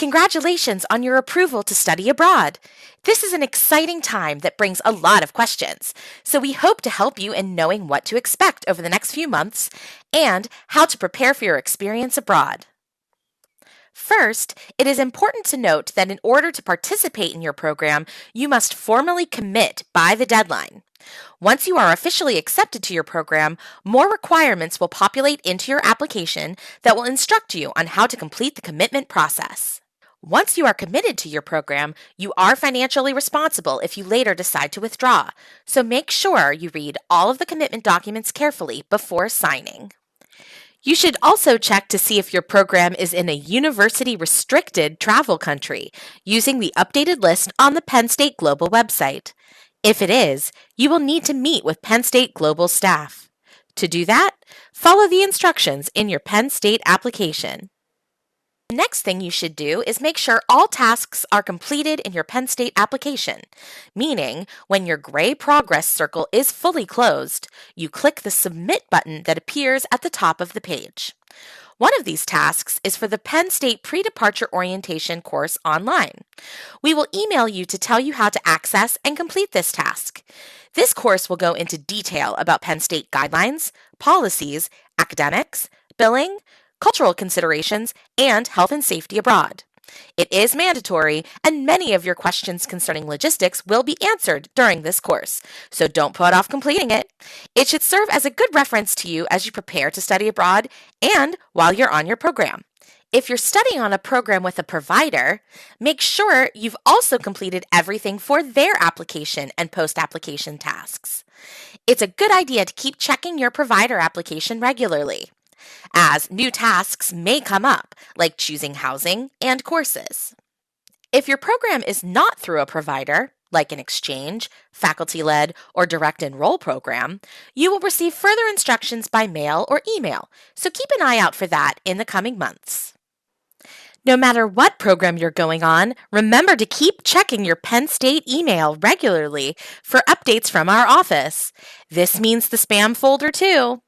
Congratulations on your approval to study abroad. This is an exciting time that brings a lot of questions, so we hope to help you in knowing what to expect over the next few months and how to prepare for your experience abroad. First, it is important to note that in order to participate in your program, you must formally commit by the deadline. Once you are officially accepted to your program, more requirements will populate into your application that will instruct you on how to complete the commitment process. Once you are committed to your program, you are financially responsible if you later decide to withdraw, so make sure you read all of the commitment documents carefully before signing. You should also check to see if your program is in a university-restricted travel country using the updated list on the Penn State Global website. If it is, you will need to meet with Penn State Global staff. To do that, follow the instructions in your Penn State application. The next thing you should do is make sure all tasks are completed in your Penn State application, meaning when your gray progress circle is fully closed, you click the Submit button that appears at the top of the page. One of these tasks is for the Penn State Pre-Departure Orientation course online. We will email you to tell you how to access and complete this task. This course will go into detail about Penn State guidelines, policies, academics, billing, cultural considerations, and health and safety abroad. It is mandatory, and many of your questions concerning logistics will be answered during this course, so don't put off completing it. It should serve as a good reference to you as you prepare to study abroad and while you're on your program. If you're studying on a program with a provider, make sure you've also completed everything for their application and post-application tasks. It's a good idea to keep checking your provider application regularly, as new tasks may come up, like choosing housing and courses. If your program is not through a provider, like an exchange, faculty-led, or direct enroll program, you will receive further instructions by mail or email, so keep an eye out for that in the coming months. No matter what program you're going on, remember to keep checking your Penn State email regularly for updates from our office. This means the spam folder too.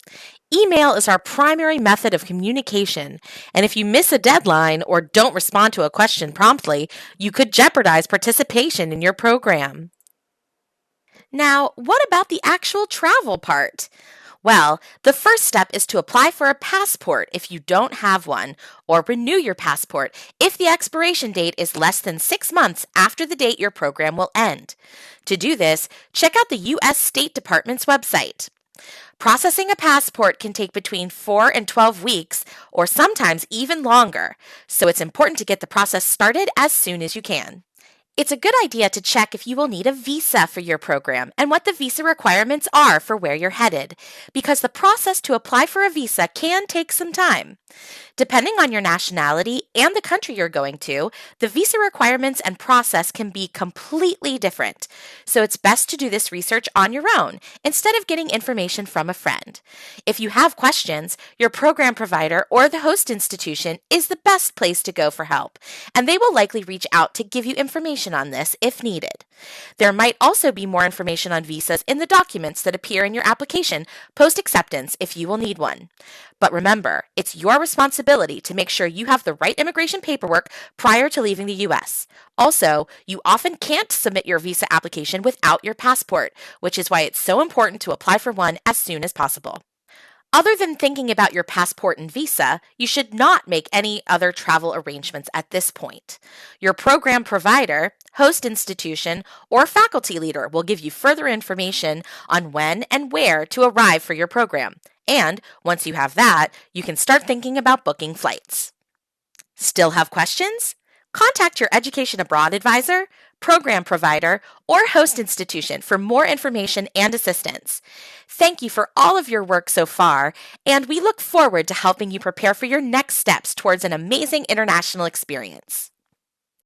Email is our primary method of communication, and if you miss a deadline or don't respond to a question promptly, you could jeopardize participation in your program. Now, what about the actual travel part? Well, the first step is to apply for a passport if you don't have one, or renew your passport if the expiration date is less than 6 months after the date your program will end. To do this, check out the U.S. State Department's website. Processing a passport can take between 4 and 12 weeks, or sometimes even longer, so it's important to get the process started as soon as you can. It's a good idea to check if you will need a visa for your program and what the visa requirements are for where you're headed, because the process to apply for a visa can take some time. Depending on your nationality and the country you're going to, the visa requirements and process can be completely different, so it's best to do this research on your own instead of getting information from a friend. If you have questions, your program provider or the host institution is the best place to go for help, and they will likely reach out to give you information on this if needed. There might also be more information on visas in the documents that appear in your application post-acceptance if you will need one. But remember, it's your responsibility to make sure you have the right immigration paperwork prior to leaving the U.S. Also, you often can't submit your visa application without your passport, which is why it's so important to apply for one as soon as possible. Other than thinking about your passport and visa, you should not make any other travel arrangements at this point. Your program provider, host institution, or faculty leader will give you further information on when and where to arrive for your program. And once you have that, you can start thinking about booking flights. Still have questions? Contact your Education Abroad advisor, program provider, or host institution for more information and assistance. Thank you for all of your work so far, and we look forward to helping you prepare for your next steps towards an amazing international experience.